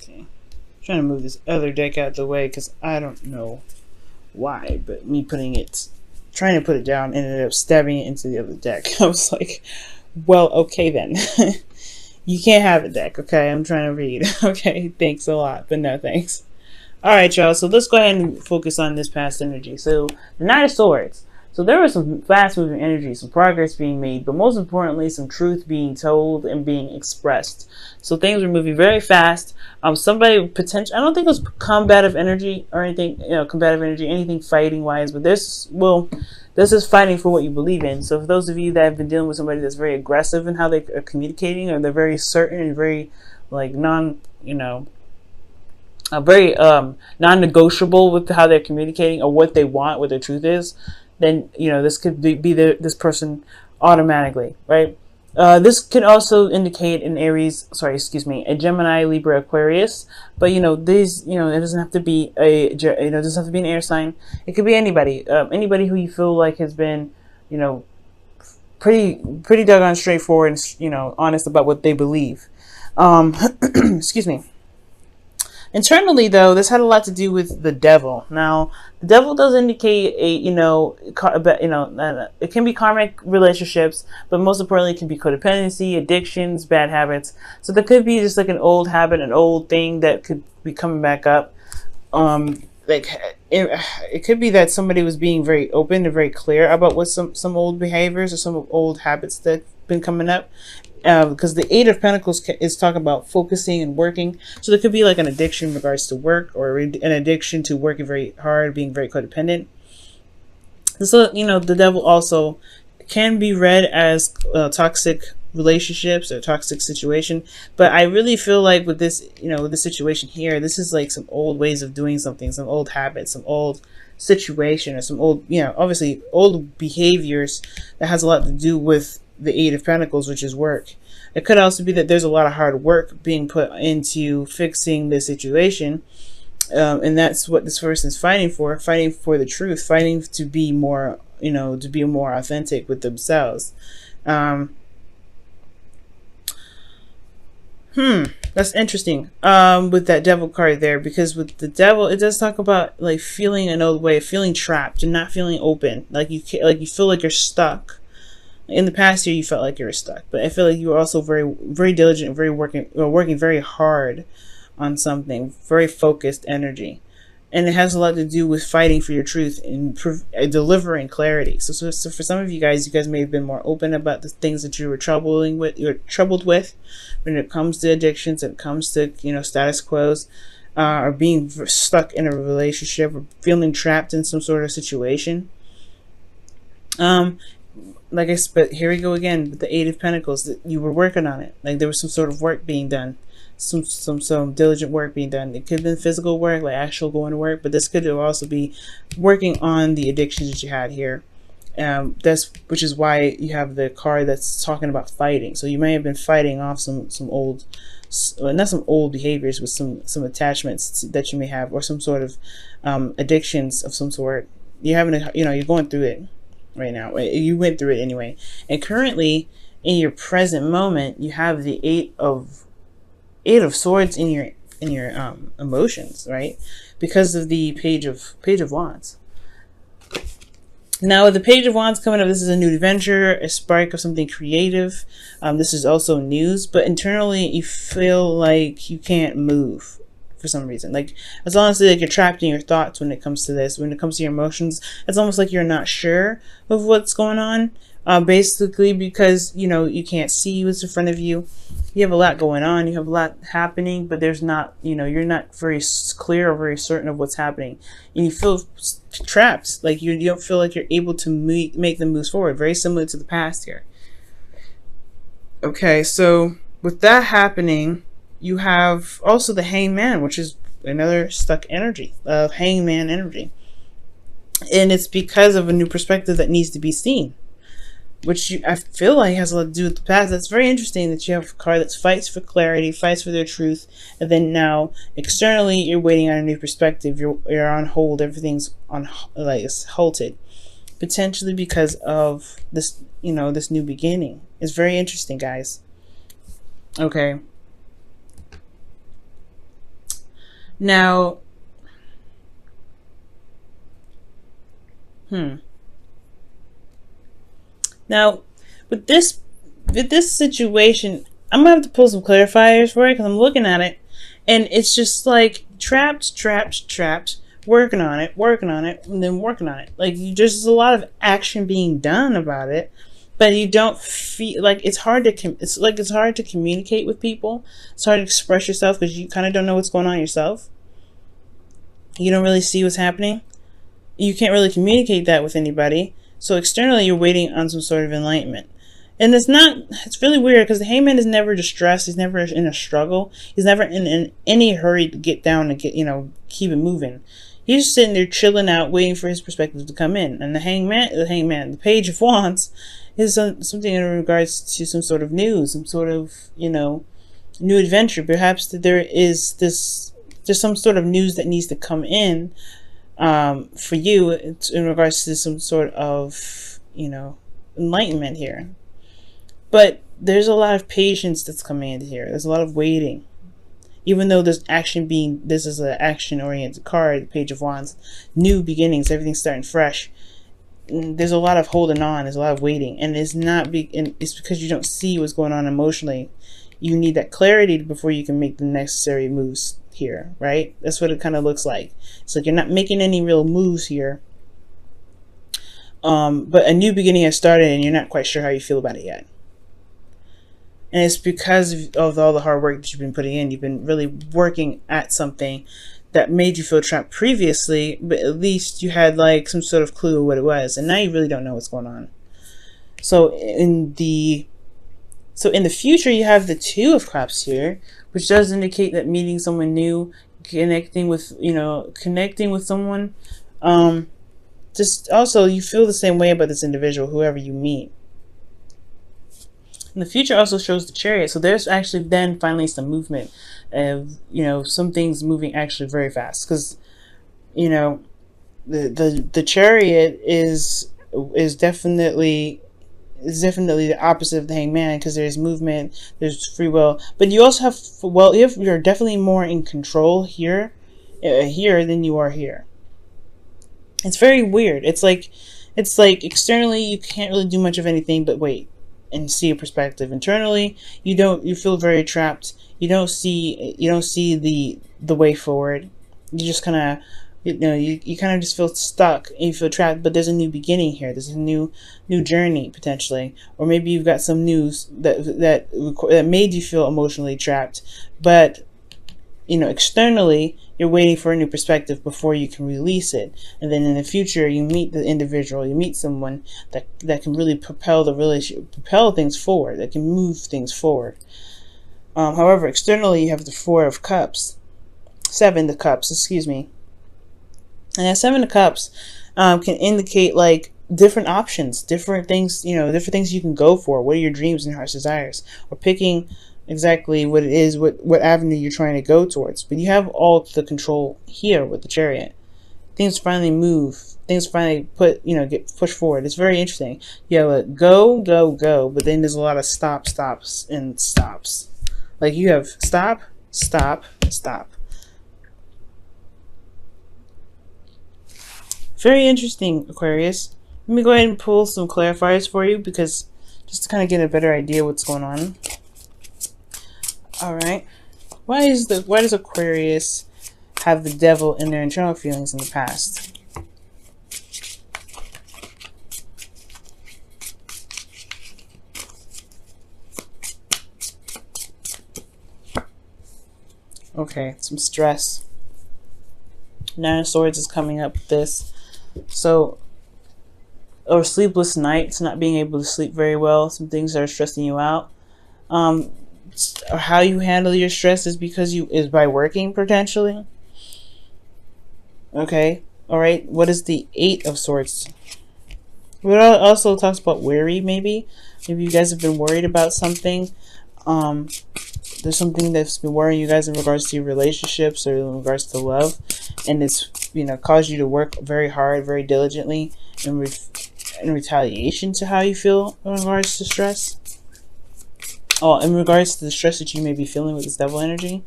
Okay. Trying to move this other deck out of the way because I don't know why, but me trying to put it down, ended up stabbing it into the other deck. I was like, well, okay then. You can't have a deck, okay? I'm trying to read. Okay, thanks a lot, but no thanks. Alright, y'all, so let's go ahead and focus on this past energy. So, the Knight of Swords. So there was some fast-moving energy, some progress being made, but most importantly, some truth being told and being expressed. So things were moving very fast. Somebody potential. I don't think it was combative energy or anything, combative energy, anything fighting-wise, but this is fighting for what you believe in. So for those of you that have been dealing with somebody that's very aggressive in how they are communicating, or they're very certain and very, like, very non-negotiable with how they're communicating or what they want, what their truth is, then this could be this person automatically, right? This could also indicate an a Gemini, Libra, Aquarius, but these, it doesn't have to be it doesn't have to be an air sign. It could be anybody, anybody who you feel like has been, pretty doggone straightforward and honest about what they believe. Excuse me. Internally, though, this had a lot to do with the devil. Now, the devil does indicate it can be karmic relationships, but most importantly, it can be codependency, addictions, bad habits. So there could be just like an old habit, an old thing that could be coming back up. It could be that somebody was being very open and very clear about what some old behaviors or some old habits that been coming up. Because the Eight of Pentacles is talking about focusing and working. So there could be like an addiction in regards to work, or an addiction to working very hard, being very codependent. So, the devil also can be read as toxic relationships or toxic situation. But I really feel like with this, with the situation here, this is like some old ways of doing something, some old habits, some old situation, or some old, obviously old behaviors that has a lot to do with the Eight of Pentacles, which is work. It could also be that there's a lot of hard work being put into fixing the situation, and that's what this person is fighting for the truth, fighting to be more, to be more authentic with themselves. That's interesting with that devil card there, because with the devil, it does talk about like feeling an old way, feeling trapped and not feeling open, like you feel like you're stuck. In the past year, you felt like you were stuck, but I feel like you were also very, very diligent, working very hard on something, very focused energy, and it has a lot to do with fighting for your truth and delivering clarity. So for some of you guys may have been more open about the things that you were troubled with, when it comes to addictions, when it comes to status quos, or being stuck in a relationship, or feeling trapped in some sort of situation. But here we go again with the Eight of Pentacles, that you were working on it. Like there was some sort of work being done, some diligent work being done. It could have been physical work, like actual going to work, but this could also be working on the addictions that you had here. Which is why you have the card that's talking about fighting. So you may have been fighting off some old, not some old behaviors, but some attachments that you may have, or some sort of addictions of some sort. You're having you're going through it right now. You went through it anyway, and currently in your present moment, you have the Eight of Swords in your emotions, right? Because of the Page of Wands. Now with the Page of Wands coming up, this is a new adventure, a spark of something creative. This is also news, but internally you feel like you can't move for some reason. Like it's honestly like you're trapped in your thoughts when it comes to this. When it comes to your emotions, it's almost like you're not sure of what's going on. Basically because you can't see what's in front of you. You have a lot going on. You have a lot happening, but there's not, you're not very clear or very certain of what's happening, and you feel trapped. Like you don't feel like you're able to make the moves forward. Very similar to the past here. Okay, so with that happening, you have also the Hangman, which is another stuck energy, Hangman energy. And it's because of a new perspective that needs to be seen, which I feel like has a lot to do with the past. That's very interesting that you have a card that fights for clarity, fights for their truth, and then now externally you're waiting on a new perspective. You're on hold. Everything's on, like, it's halted, potentially because of this, this new beginning. It's very interesting, guys. Okay. Now, now with this situation, I'm gonna have to pull some clarifiers for it because I'm looking at it, and it's just like trapped, trapped, trapped. Working on it, and then working on it. Like there's a lot of action being done about it, but you don't feel like it's hard to. It's hard to communicate with people. It's hard to express yourself because you kind of don't know what's going on yourself. You don't really see what's happening. You can't really communicate that with anybody. So externally, you're waiting on some sort of enlightenment. And it's really weird because the hangman is never distressed. He's never in a struggle. He's never in any hurry to get down and keep it moving. He's just sitting there chilling out, waiting for his perspective to come in. And the Page of Wands is something in regards to some sort of news, some sort of, new adventure. Perhaps that there's some sort of news that needs to come in for you in regards to some sort of, enlightenment here. But there's a lot of patience that's coming into here. There's a lot of waiting. Even though this is an action-oriented card, the Page of Wands, new beginnings, everything's starting fresh. There's a lot of holding on. There's a lot of waiting, and it's because you don't see what's going on emotionally. You need that clarity before you can make the necessary moves here, right? That's what it kind of looks like. It's like you're not making any real moves here, but a new beginning has started, and you're not quite sure how you feel about it yet. And it's because of all the hard work that you've been putting in. You've been really working at something that made you feel trapped previously, but at least you had like some sort of clue of what it was. And now you really don't know what's going on. So in the future, you have the Two of Cups here, which does indicate that meeting someone new, connecting with someone. Just also, you feel the same way about this individual, whoever you meet. And the future also shows the Chariot, so there's actually then finally some movement of, some things moving actually very fast, because, the Chariot is definitely the opposite of the Hangman, because there's movement, there's free will, but you also have, you're definitely more in control here than you are here. It's very weird. It's like externally you can't really do much of anything but wait and see a perspective. Internally, you feel very trapped. You don't see the way forward. You just kind of, you kind of just feel stuck and you feel trapped, but there's a new beginning here. There's a new journey potentially, or maybe you've got some news that made you feel emotionally trapped, but externally you're waiting for a new perspective before you can release it. And then in the future, you meet the individual, you meet someone that can really propel the relationship, propel things forward, that can move things forward. However, externally, you have the Seven of Cups, excuse me. And that Seven of Cups can indicate like different options, different things, different things you can go for. What are your dreams and heart's desires? Or picking exactly what it is, what avenue you're trying to go towards. But you have all the control here with the Chariot. Things finally move. Things finally get pushed forward. It's very interesting. You have a go, go, go, but then there's a lot of stops, and stops. Like you have stop, stop, stop. Very interesting, Aquarius. Let me go ahead and pull some clarifiers for you, because just to kind of get a better idea what's going on. All right. Why does Aquarius have the Devil in their internal feelings in the past? Okay, some stress. Nine of Swords is coming up with this. So, or sleepless nights, not being able to sleep very well, some things that are stressing you out. Or how you handle your stress is by working potentially. Okay, all right. What is the Eight of Swords? It also talks about worry. Maybe you guys have been worried about something. There's something that's been worrying you guys in regards to your relationships or in regards to love, and it's caused you to work very hard, very diligently in retaliation to how you feel in regards to stress. Oh, in regards to the stress that you may be feeling with this Devil energy.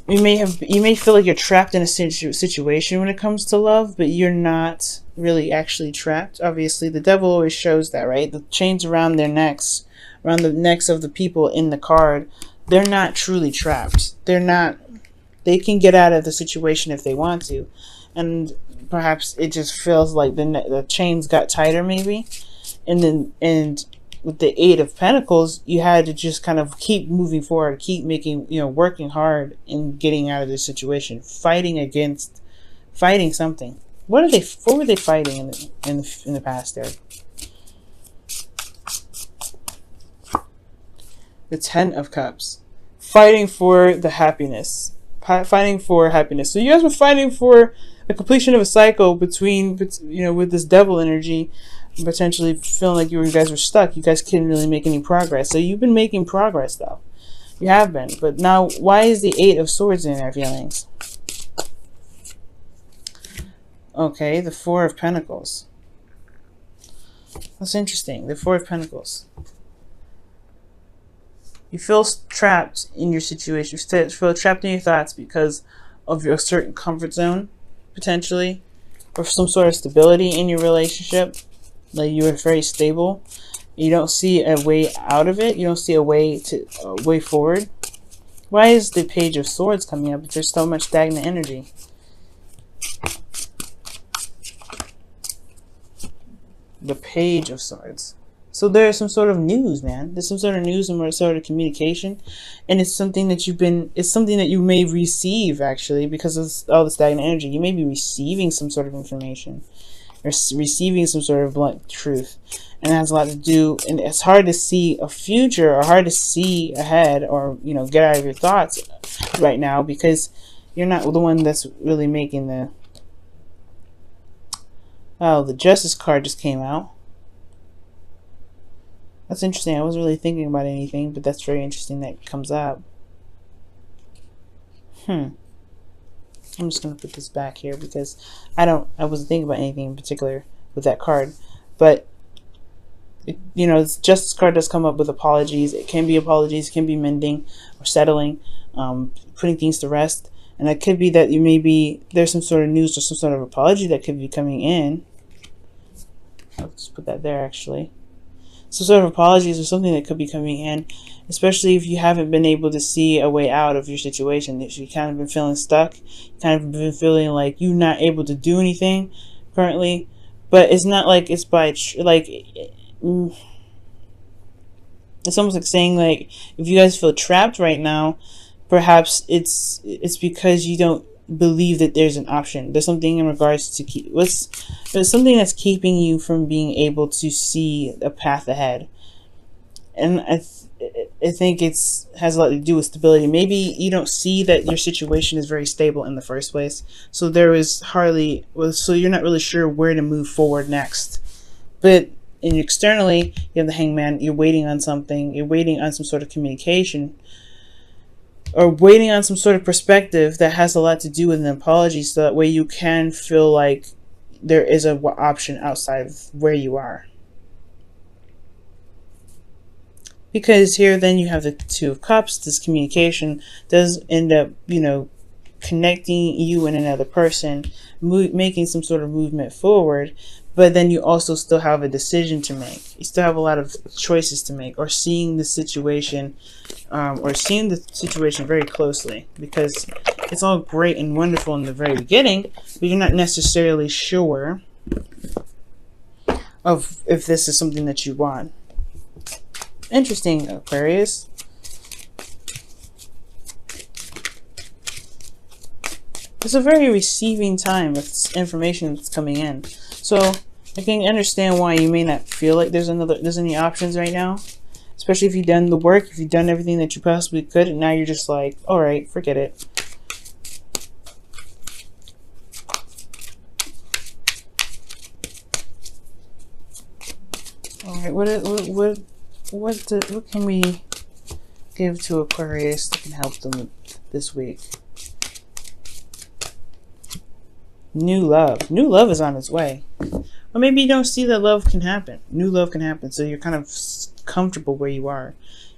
you may feel like you're trapped in a situation when it comes to love, but you're not really actually trapped. Obviously, the devil always shows that, right? The chains around their necks, around the necks of the people in the card, they're not truly trapped. They're not. They can get out of the situation if they want to, and perhaps it just feels like the chains got tighter, maybe, and with the Eight of Pentacles, you had to just kind of keep moving forward, keep making, working hard and getting out of this situation, fighting something. What were they fighting in the past there? The Ten of Cups, fighting for the happiness, fighting for happiness. So you guys were fighting for the completion of a cycle between, with this devil energy, potentially feeling like you guys were stuck. You guys couldn't really make any progress. So you've been making progress, though. You have been. But now, why is the Eight of Swords in their feelings? Okay, the Four of Pentacles. That's interesting. The Four of Pentacles. You feel trapped in your situation. You feel trapped in your thoughts because of your certain comfort zone, potentially, or some sort of stability in your relationship. Like you are very stable. You don't see a way out of it. You don't see a way forward. Why is the Page of Swords coming up if there's so much stagnant energy? The Page of Swords. So there's some sort of news, man. There's some sort of news and some sort of communication, and it's something that it's something that you may receive, actually, because of all the stagnant energy. You may be receiving some sort of information, or receiving some sort of blunt truth, and it has a lot to do, and it's hard to see a future, or hard to see ahead, or get out of your thoughts right now, because you're not the one that's really making the Justice card just came out. That's interesting. I wasn't really thinking about anything, but that's very interesting that it comes up. I'm just going to put this back here because I wasn't thinking about anything in particular with that card. But, this Justice card does come up with apologies. It can be apologies, it can be mending or settling, putting things to rest. And that could be that there's some sort of news or some sort of apology that could be coming in. I'll just put that there, actually. Some sort of apologies or something that could be coming in, especially if you haven't been able to see a way out of your situation. If you kind of been feeling stuck, kind of been feeling like you're not able to do anything currently, but it's not like it's it's almost like saying, like, if you guys feel trapped right now, perhaps it's because you don't believe that there's an option. There's something in regards to there's something that's keeping you from being able to see a path ahead, and I think has a lot to do with stability. Maybe you don't see that your situation is very stable in the first place, so so you're not really sure where to move forward next. But externally, you have the Hangman. You're waiting on something. You're waiting on some sort of communication, or waiting on some sort of perspective that has a lot to do with an apology, so that way you can feel like there is an option outside of where you are. Because here then you have the Two of Cups. This communication does end up, connecting you and another person, making some sort of movement forward. But then you also still have a decision to make. You still have a lot of choices to make, or seeing the situation very closely, because it's all great and wonderful in the very beginning, but you're not necessarily sure of if this is something that you want. Interesting, Aquarius. It's a very receiving time with information that's coming in. So I can understand why you may not feel like there's any options right now. Especially if you've done the work, if you've done everything that you possibly could, and now you're just like, alright, forget it. Alright, what can we give to Aquarius that can help them this week? New love. New love is on its way. Or maybe you don't see that love can happen. New love can happen, so you're kind of comfortable where you are.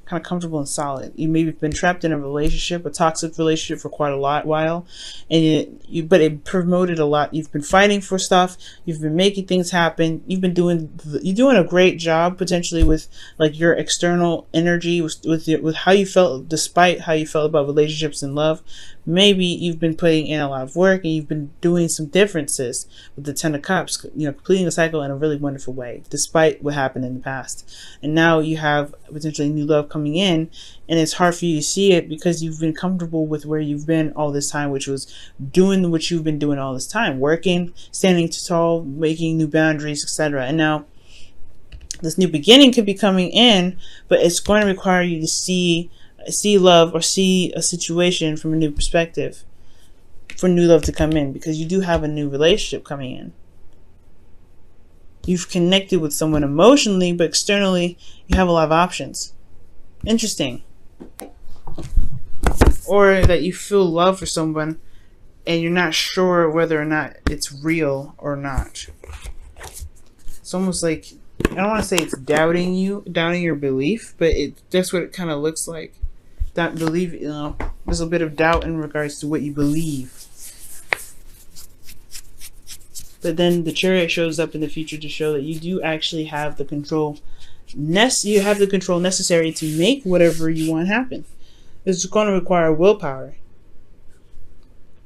kind of comfortable and solid. You maybe have been trapped in a relationship, a toxic relationship for quite a while, and but it promoted a lot. You've been fighting for stuff. You've been making things happen. You're doing a great job potentially with like your external energy, with how you felt, despite how you felt about relationships and love. Maybe you've been putting in a lot of work and you've been doing some differences with the Ten of Cups, completing a cycle in a really wonderful way, despite what happened in the past. And now you have potentially new love coming in, and it's hard for you to see it because you've been comfortable with where you've been all this time, which was doing what you've been doing all this time, working, standing tall, making new boundaries, etc. And now this new beginning could be coming in, but it's going to require you to see love or see a situation from a new perspective for new love to come in, because you do have a new relationship coming in. You've connected with someone emotionally, but externally you have a lot of options. Interesting. Or that you feel love for someone and you're not sure whether or not it's real or not. It's almost like, I don't want to say it's doubting your belief, but that's what it kind of looks like. That belief, there's a bit of doubt in regards to what you believe. But then the Chariot shows up in the future to show that you do actually have the control. You have the control necessary to make whatever you want happen. It's going to require willpower.